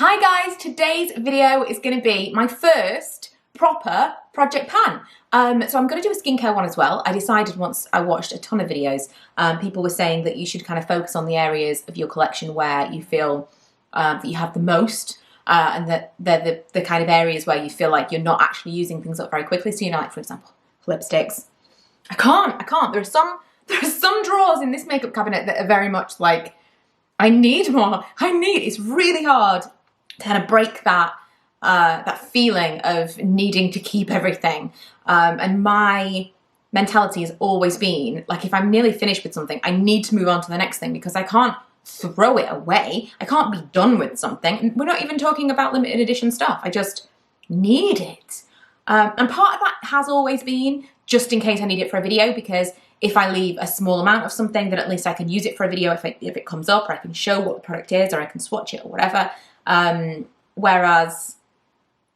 Hi guys, today's video is going to be my first proper project pan. So I'm going to do a skincare one as well. I decided once I watched a ton of videos, people were saying that you should kind of focus on the areas of your collection where you feel that you have the most and that they're the kind of areas where you feel like you're not actually using things up very quickly. So, you know, like for example, lipsticks. I can't. There are some drawers in this makeup cabinet that are very much like, I need more. It's really hard to kind of break that that feeling of needing to keep everything. And my mentality has always been like, if I'm nearly finished with something, I need to move on to the next thing because I can't throw it away. I can't be done with something. And we're not even talking about limited edition stuff. I just need it. And part of that has always been just in case I need it for a video, because if I leave a small amount of something, then at least I can use it for a video if it comes up, or I can show what the product is, or I can swatch it or whatever. Whereas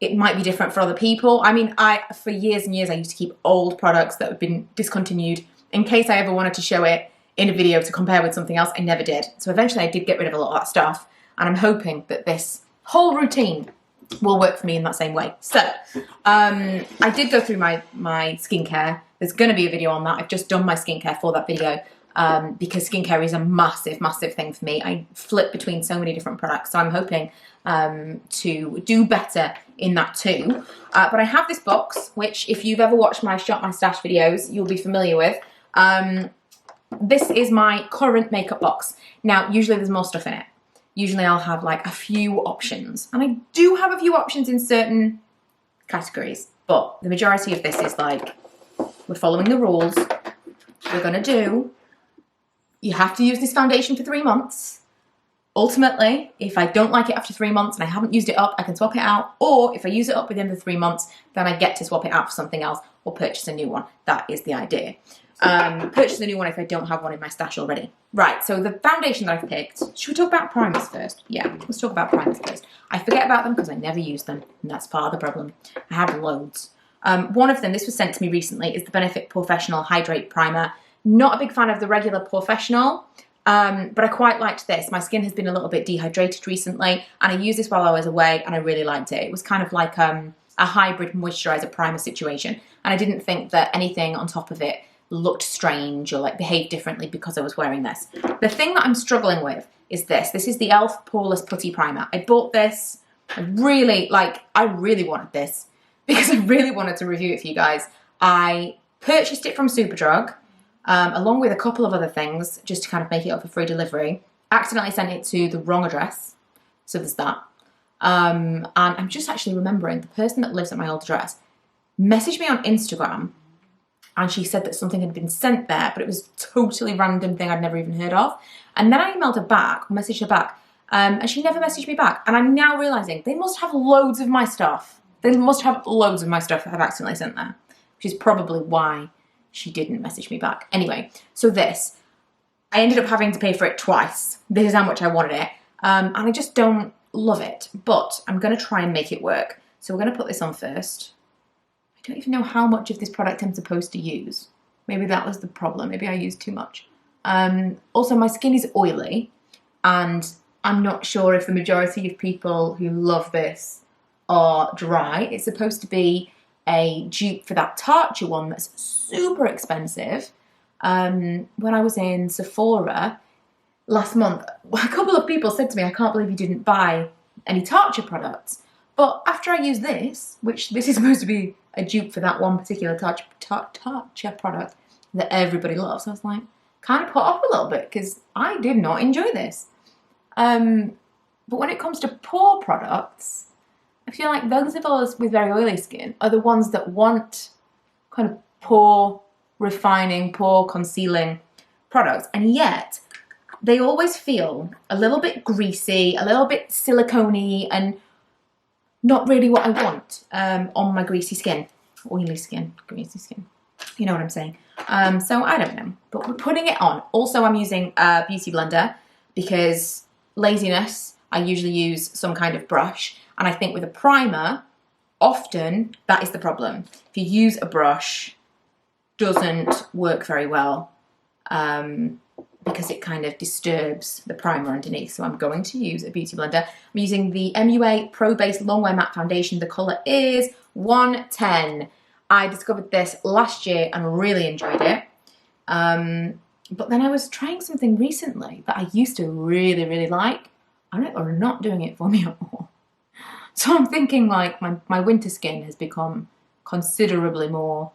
it might be different for other people. I mean, for years and years, I used to keep old products that have been discontinued in case I ever wanted to show it in a video to compare with something else. I never did. So eventually I did get rid of a lot of that stuff. And I'm hoping that this whole routine will work for me in that same way. So I did go through my skincare. There's going to be a video on that. I've just done my skincare for that video because skincare is a massive, massive thing for me. I flip between so many different products. So I'm hoping to do better in that too. But I have this box, which if you've ever watched my Shop My Stash videos, you'll be familiar with. This is my current makeup box. Now, usually there's more stuff in it. Usually I'll have like a few options, and I do have a few options in certain categories, but the majority of this is like, we're following the rules. We're gonna do, you have to use this foundation for 3 months. Ultimately, if I don't like it after 3 months and I haven't used it up, I can swap it out, or if I use it up within the 3 months, then I get to swap it out for something else or purchase a new one. That is the idea. Purchase a new one if I don't have one in my stash already. Right, so the foundation that I've picked, should we talk about primers first? Yeah, let's talk about primers first. I forget about them because I never use them, and that's part of the problem. I have loads. One of them, this was sent to me recently, is the Benefit Professional Hydrate Primer. Not a big fan of the regular Professional, but I quite liked this. My skin has been a little bit dehydrated recently, and I used this while I was away, and I really liked it. It was kind of like a hybrid moisturizer primer situation, and I didn't think that anything on top of it looked strange or like behaved differently because I was wearing this. The thing that I'm struggling with is this. This is the e.l.f. Poreless Putty Primer. I bought this. I really wanted this because I really wanted to review it for you guys. I purchased it from Superdrug along with a couple of other things just to kind of make it up for free delivery. Accidentally sent it to the wrong address. So there's that. And I'm just actually remembering the person that lives at my old address messaged me on Instagram, and she said that something had been sent there, but it was a totally random thing I'd never even heard of. And then I emailed her back, or messaged her back, and she never messaged me back. And I'm now realising they must have loads of my stuff. They must have loads of my stuff that I've accidentally sent there, which is probably why she didn't message me back. Anyway, so this, I ended up having to pay for it twice. This is how much I wanted it. And I just don't love it, but I'm going to try and make it work. So we're going to put this on first. I don't even know how much of this product I'm supposed to use. Maybe that was the problem. Maybe I used too much. Also, my skin is oily, and I'm not sure if the majority of people who love this are dry. It's supposed to be a dupe for that Tatcha one that's super expensive. When I was in Sephora last month, a couple of people said to me, I can't believe you didn't buy any Tatcha products. But after I use this, which this is supposed to be a dupe for that one particular Tatcha product that everybody loves, I was like, kind of put off a little bit because I did not enjoy this. But when it comes to pore products, I feel like those of us with very oily skin are the ones that want kind of pore refining, pore concealing products. And yet they always feel a little bit greasy, a little bit silicone-y, and not really what I want on my greasy skin. Oily skin, greasy skin. You know what I'm saying. So I don't know, but we're putting it on. Also, I'm using a beauty blender because laziness, I usually use some kind of brush. And I think with a primer, often that is the problem. If you use a brush, doesn't work very well because it kind of disturbs the primer underneath. So I'm going to use a beauty blender. I'm using the MUA Pro Base Longwear Matte Foundation. The colour is 110. I discovered this last year and really enjoyed it. But then I was trying something recently that I used to really, really like, and it are not doing it for me at all. So I'm thinking like my winter skin has become considerably more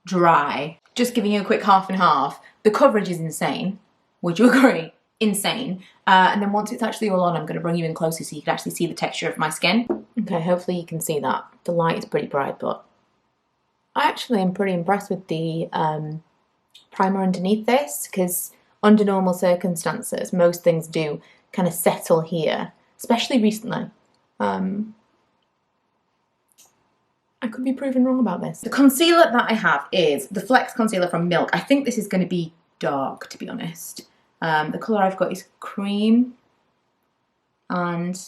dry. Just giving you a quick half and half. The coverage is insane. Would you agree? Insane. And then once it's actually all on, I'm going to bring you in closer so you can actually see the texture of my skin. Okay, hopefully you can see that. The light is pretty bright, but I actually am pretty impressed with the primer underneath this, because under normal circumstances, most things do kind of settle here, especially recently. I could be proven wrong about this. The concealer that I have is the Flex Concealer from Milk. I think this is going to be dark, to be honest. The colour I've got is cream, and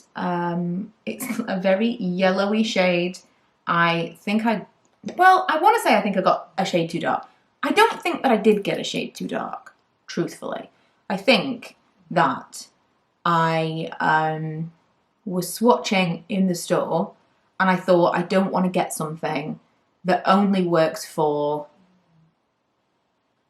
it's a very yellowy shade. I want to say I think I got a shade too dark. I don't think that I did get a shade too dark, truthfully. I think that I was swatching in the store and I thought I don't want to get something that only works for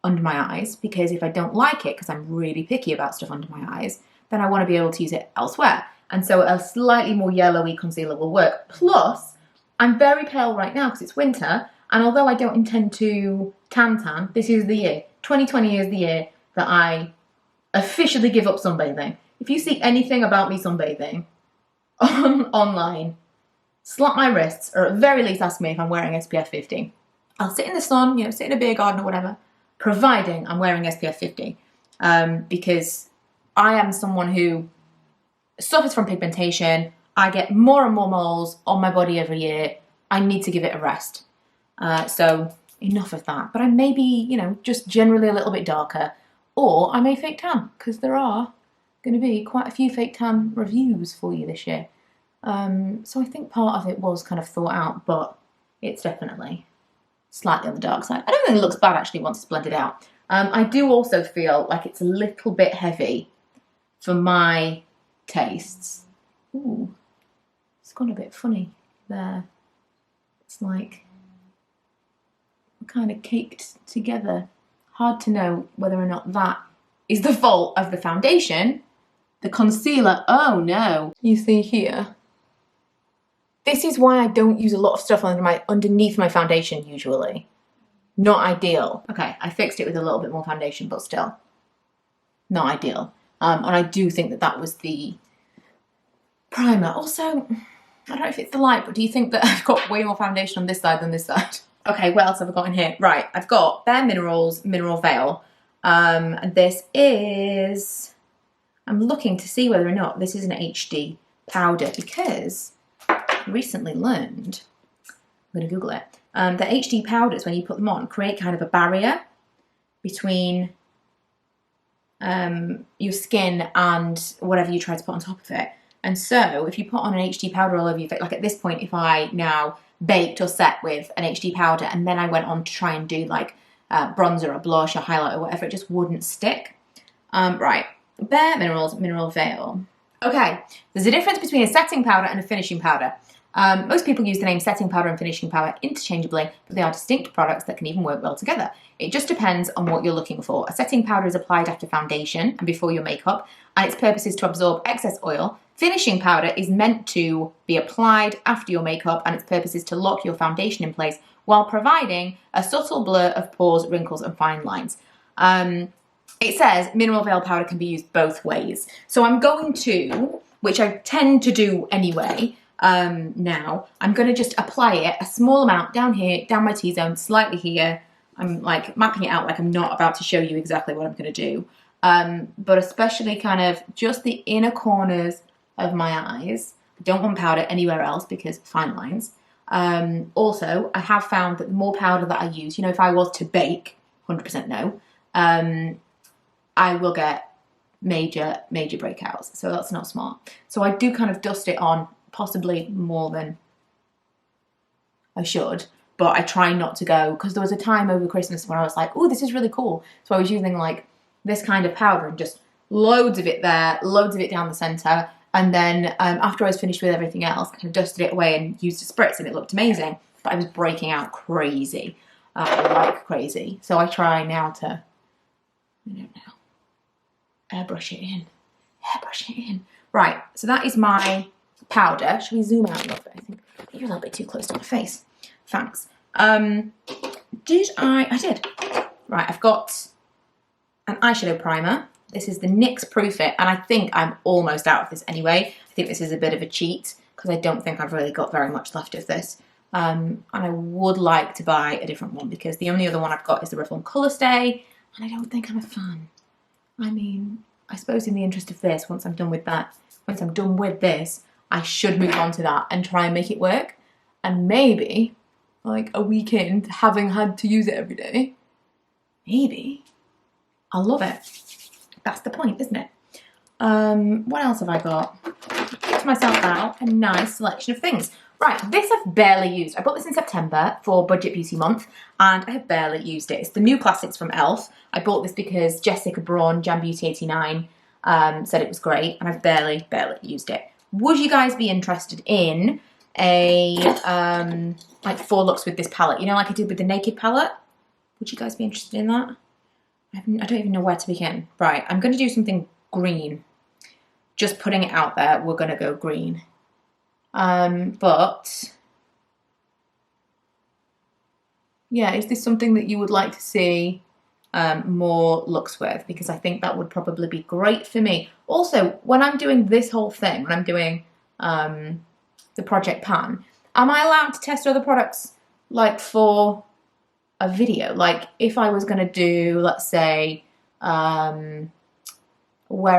under my eyes, because if I don't like it, because I'm really picky about stuff under my eyes, then I want to be able to use it elsewhere. And so a slightly more yellowy concealer will work. Plus, I'm very pale right now because it's winter, and although I don't intend to tan, this is the year. 2020 is the year that I officially give up sunbathing. If you see anything about me sunbathing online, slap my wrists, or at the very least ask me if I'm wearing SPF 50. I'll sit in the sun, you know, sit in a beer garden or whatever, providing I'm wearing SPF 50. Because I am someone who suffers from pigmentation. I get more and more moles on my body every year. I need to give it a rest. So enough of that. But I may be, you know, just generally a little bit darker, or I may fake tan, because there are going to be quite a few fake tan reviews for you this year. So I think part of it was kind of thought out, but it's definitely slightly on the dark side. I don't think it looks bad actually once it's blended out. I do also feel like it's a little bit heavy for my tastes. Ooh, it's gone a bit funny there. It's like kind of caked together. Hard to know whether or not that is the fault of the foundation. The concealer, oh no. You see here? This is why I don't use a lot of stuff underneath my foundation usually. Not ideal. Okay, I fixed it with a little bit more foundation, but still not ideal. And I do think that that was the primer. Also, I don't know if it's the light, but do you think that I've got way more foundation on this side than this side? Okay, what else have I got in here? Right, I've got Bare Minerals Mineral Veil. And this is, I'm looking to see whether or not this is an HD powder, because I recently learned, I'm going to Google it, that HD powders, when you put them on, create kind of a barrier between your skin and whatever you try to put on top of it. And so if you put on an HD powder all over your face, like at this point, if I now baked or set with an HD powder and then I went on to try and do like bronzer or blush or highlight or whatever, it just wouldn't stick. Right, Bare Minerals Mineral Veil. Okay, there's a difference between a setting powder and a finishing powder. Most people use the name setting powder and finishing powder interchangeably, but they are distinct products that can even work well together. It just depends on what you're looking for. A setting powder is applied after foundation and before your makeup, and its purpose is to absorb excess oil. Finishing powder is meant to be applied after your makeup, and its purpose is to lock your foundation in place while providing a subtle blur of pores, wrinkles, and fine lines. It says mineral veil powder can be used both ways. So I'm going to, which I tend to do anyway, now, I'm going to just apply it a small amount down here, down my T-zone, slightly here. I'm like mapping it out like I'm not about to show you exactly what I'm going to do. But especially kind of just the inner corners of my eyes. I don't want powder anywhere else because fine lines. Also, I have found that the more powder that I use, you know, if I was to bake, 100% no, I will get major breakouts. So that's not smart. So I do kind of dust it on possibly more than I should, but I try not to go, because there was a time over Christmas when I was like, oh, this is really cool. So I was using like this kind of powder and just loads of it there, loads of it down the centre. And then after I was finished with everything else, I kind of dusted it away and used a spritz, and it looked amazing. But I was breaking out crazy, like crazy. So I try now to, I don't know, airbrush it in. Airbrush it in. Right, so that is my powder. Should we zoom out a little bit? I think you're a little bit too close to my face. Thanks. I did. Right, I've got an eyeshadow primer. This is the NYX Proof It, and I think I'm almost out of this anyway. I think this is a bit of a cheat because I don't think I've really got very much left of this. And I would like to buy a different one because the only other one I've got is the Revlon Colour Stay, and I don't think I'm a fan. I mean, I suppose in the interest of this, once I'm done with that, once I'm done with this, I should move on to that and try and make it work. And maybe, like a weekend, having had to use it every day, maybe I'll love it. That's the point, isn't it? What else have I got? I've picked myself out a nice selection of things. Right, this I've barely used. I bought this in September for Budget Beauty Month, and I have barely used it. It's the new classics from e.l.f. I bought this because Jessica Braun, Jam Beauty 89, said it was great, and I've barely used it. Would you guys be interested in a, like 4 looks with this palette? You know, like I did with the Naked palette? Would you guys be interested in that? I don't even know where to begin. Right, I'm going to do something green. Just putting it out there, we're going to go green. But yeah, is this something that you would like to see more looks with? Because I think that would probably be great for me. Also, when I'm doing this whole thing, when I'm doing the Project Pan, am I allowed to test other products like for a video? Like if I was going to do, let's say, wear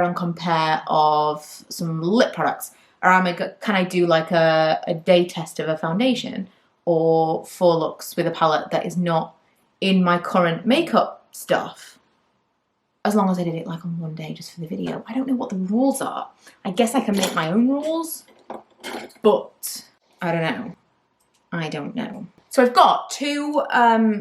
and compare of some lip products, or can I do like a day test of a foundation or 4 looks with a palette that is not in my current makeup stuff? As long as I did it like on one day just for the video. I don't know what the rules are. I guess I can make my own rules, but I don't know. I don't know. So I've got 2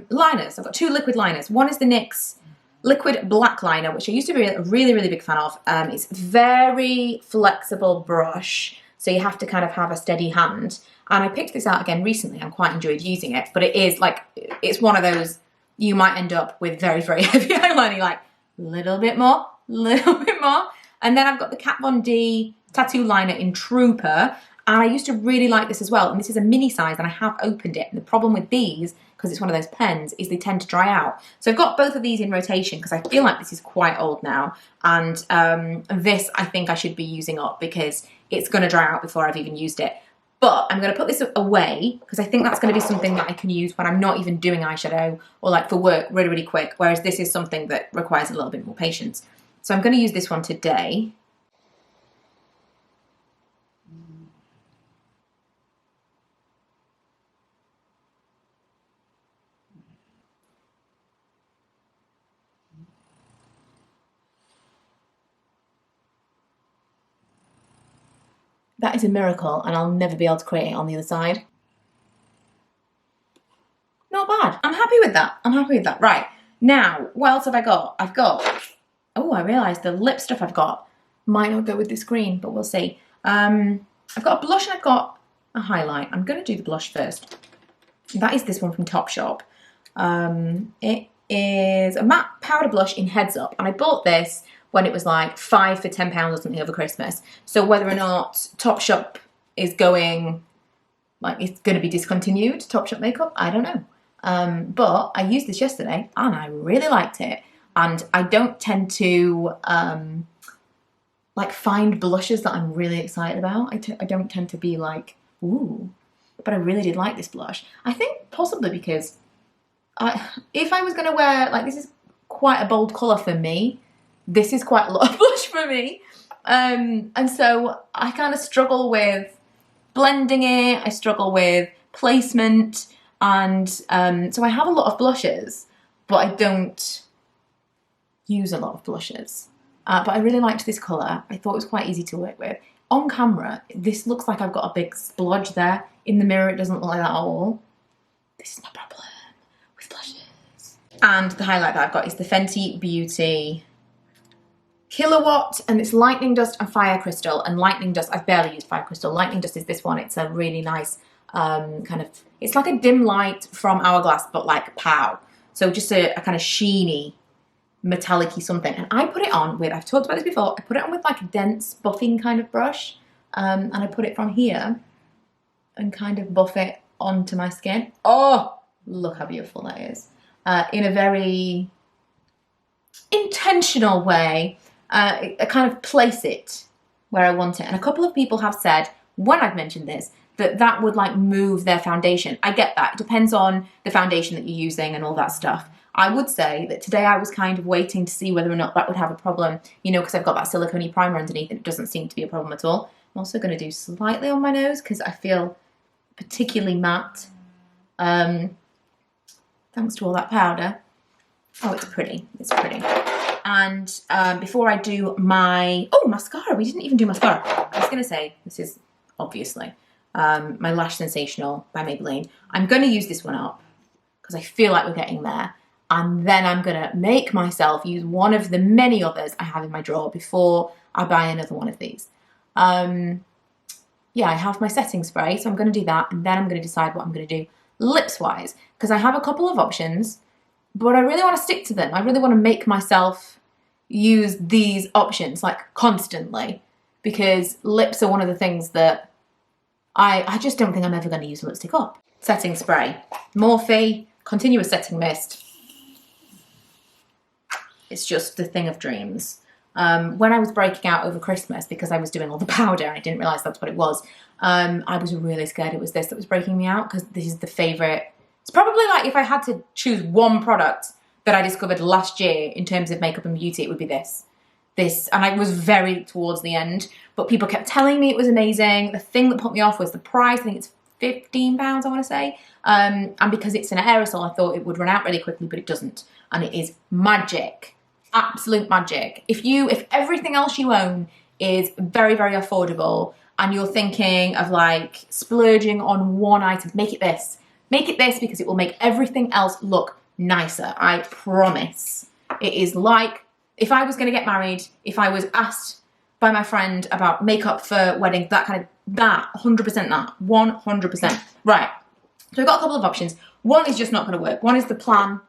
liners. I've got 2 liquid liners. One is the NYX Liquid Black Liner, which I used to be a really big fan of. It's very flexible brush, so you have to kind of have a steady hand. And I picked this out again recently. I'm quite enjoyed using it, but it is like, it's one of those, you might end up with very heavy eyeliner, like little bit more. And then I've got the Kat Von D Tattoo Liner in Trooper, and I used to really like this as well. And this is a mini size, and I have opened it. And the problem with these, because it's one of those pens, is they tend to dry out. So I've got both of these in rotation because I feel like this is quite old now. And this I think I should be using up because it's going to dry out before I've even used it. But I'm going to put this away because I think that's going to be something that I can use when I'm not even doing eyeshadow or like for work really quick. Whereas this is something that requires a little bit more patience. So I'm going to use this one today. That is a miracle, and I'll never be able to create it on the other side. Not bad. I'm happy with that. I'm happy with that. Right, now, what else have I got? I've got, oh, I realised the lip stuff I've got might not go with this green, but we'll see. I've got a blush and I've got a highlight. I'm going to do the blush first. That is this one from Topshop. It is a matte powder blush in Heads Up, and I bought this when it was like 5 for £10 or something over Christmas. So whether or not Topshop is going, like it's going to be discontinued, Topshop makeup, I don't know. But I used this yesterday and I really liked it. And I don't tend to like find blushes that I'm really excited about. I don't tend to be like, ooh, but I really did like this blush. I think possibly because if I was going to wear, like this is quite a bold colour for me. This is quite a lot of blush for me. And so I kind of struggle with blending it. I struggle with placement. And so I have a lot of blushes, but I don't use a lot of blushes. But I really liked this colour. I thought it was quite easy to work with. On camera, this looks like I've got a big splodge there. In the mirror, it doesn't look like that at all. This is no problem with blushes. And the highlight that I've got is the Fenty Beauty Kilowatt, and it's lightning dust and fire crystal. And lightning dust, I've barely used fire crystal. Lightning dust is this one. It's a really nice kind of, it's like a dim light from Hourglass, but like pow. So just a kind of sheeny, metallic-y something. And I put it on with, I've talked about this before, I put it on with like a dense buffing kind of brush. And I put it from here and kind of buff it onto my skin. Oh, look how beautiful that is. In a very intentional way. I kind of place it where I want it. And a couple of people have said, when I've mentioned this, that would like move their foundation. I get that. It depends on the foundation that you're using and all that stuff. I would say that today I was kind of waiting to see whether or not that would have a problem, you know, because I've got that silicone primer underneath and it doesn't seem to be a problem at all. I'm also going to do slightly on my nose because I feel particularly matte. Thanks to all that powder. Oh, it's pretty. It's pretty. And before I do my... Oh, mascara. We didn't even do mascara. I was going to say, this is obviously my Lash Sensational by Maybelline. I'm going to use this one up because I feel like we're getting there. And then I'm going to make myself use one of the many others I have in my drawer before I buy another one of these. Yeah, I have my setting spray, so I'm going to do that. And then I'm going to decide what I'm going to do lips-wise. Because I have a couple of options, but I really want to stick to them. I really want to make myself use these options, like, constantly. Because lips are one of the things that I just don't think I'm ever going to use lipstick up. Setting spray. Morphe Continuous Setting Mist. It's just the thing of dreams. When I was breaking out over Christmas, because I was doing all the powder and I didn't realise that's what it was, I was really scared it was this that was breaking me out, because this is the favourite. It's probably like if I had to choose one product that I discovered last year in terms of makeup and beauty, it would be this. And I was very towards the end, but people kept telling me it was amazing. The thing that put me off was the price. I think it's £15, I want to say. And because it's an aerosol, I thought it would run out really quickly, but it doesn't. And it is magic. Absolute magic. If everything else you own is very, very affordable and you're thinking of like splurging on one item, make it this. Make it this because it will make everything else look nicer. I promise. It is like if I was going to get married, if I was asked by my friend about makeup for weddings, that 100% that, 100%. Right. So I've got a couple of options. One is just not going to work. One is the Plan,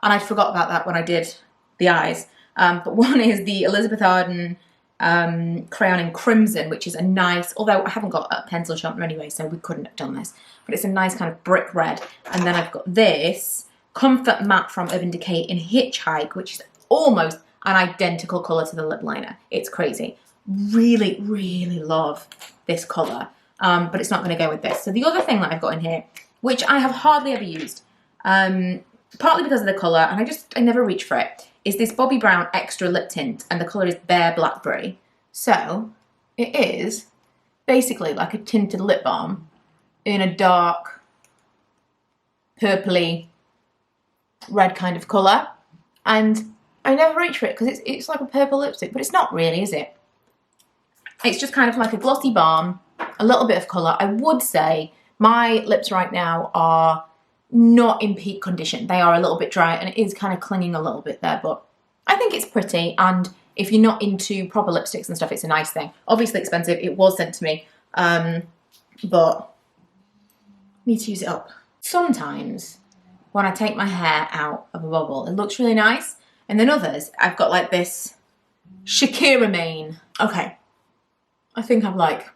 and I forgot about that when I did the eyes. But one is the Elizabeth Arden Crayon in Crimson, which is a nice, although I haven't got a pencil sharpener anyway, so we couldn't have done this. But it's a nice kind of brick red. And then I've got this Comfort Matte from Urban Decay in Hitchhike, which is almost an identical colour to the lip liner. It's crazy. Really, really love this colour. But it's not going to go with this. So the other thing that I've got in here, which I have hardly ever used, partly because of the colour, and I never reach for it, is this Bobbi Brown Extra Lip Tint, and the colour is Bare Blackberry. So it is basically like a tinted lip balm in a dark, purpley, red kind of colour. And I never reach for it because it's like a purple lipstick, but it's not really, is it? It's just kind of like a glossy balm, a little bit of colour. I would say my lips right now are not in peak condition. They are a little bit dry and it is kind of clinging a little bit there, but I think it's pretty. And if you're not into proper lipsticks and stuff, it's a nice thing. Obviously expensive. It was sent to me, but need to use it up. Sometimes when I take my hair out of a bubble, it looks really nice. And then others, I've got like this Shakira mane. Okay. I think I've like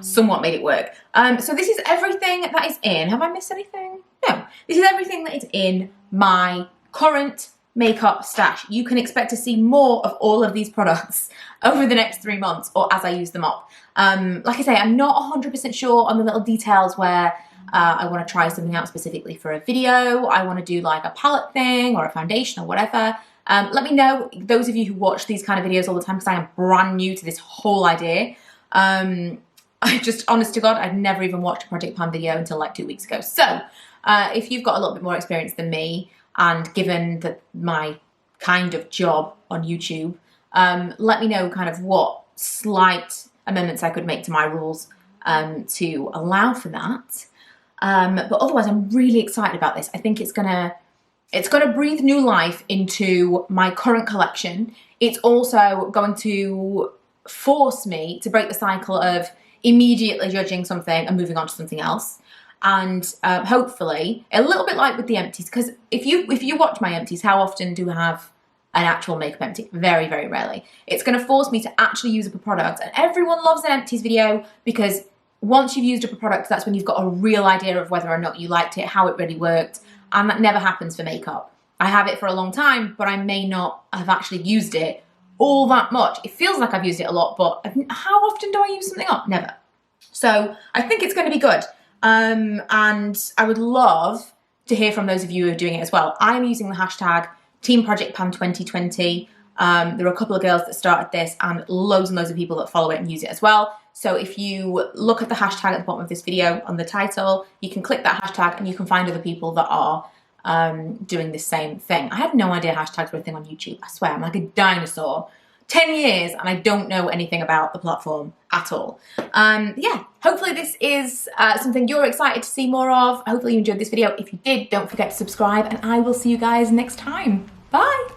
somewhat made it work. So this is everything that is in. Have I missed anything? No. This is everything that is in my current makeup stash. You can expect to see more of all of these products over the next 3 months or as I use them up. Like I say, I'm not 100% sure on the little details where I want to try something out specifically for a video. I want to do like a palette thing or a foundation or whatever. Let me know, those of you who watch these kind of videos all the time, because I am brand new to this whole idea. I just, honest to God, I'd never even watched a Project Pan video until like 2 weeks ago. So if you've got a little bit more experience than me, and given that my kind of job on YouTube, let me know kind of what slight amendments I could make to my rules to allow for that. But otherwise, I'm really excited about this. I think it's gonna It's going to breathe new life into my current collection. It's also going to force me to break the cycle of immediately judging something and moving on to something else. And hopefully, a little bit like with the empties, because if you watch my empties, how often do I have an actual makeup empty? Very, very rarely. It's going to force me to actually use up a product. And everyone loves an empties video because once you've used up a product, that's when you've got a real idea of whether or not you liked it, how it really worked. And that never happens for makeup. I have it for a long time, but I may not have actually used it all that much. It feels like I've used it a lot, but how often do I use something up? Never. So I think it's going to be good. And I would love to hear from those of you who are doing it as well. I'm using the hashtag TeamProjectPan2020. There are a couple of girls that started this and loads of people that follow it and use it as well. So if you look at the hashtag at the bottom of this video on the title, you can click that hashtag and you can find other people that are doing the same thing. I had no idea hashtags were a thing on YouTube. I swear, I'm like a dinosaur. 10 years and I don't know anything about the platform at all. Yeah, hopefully this is something you're excited to see more of. Hopefully you enjoyed this video. If you did, don't forget to subscribe and I will see you guys next time. Bye.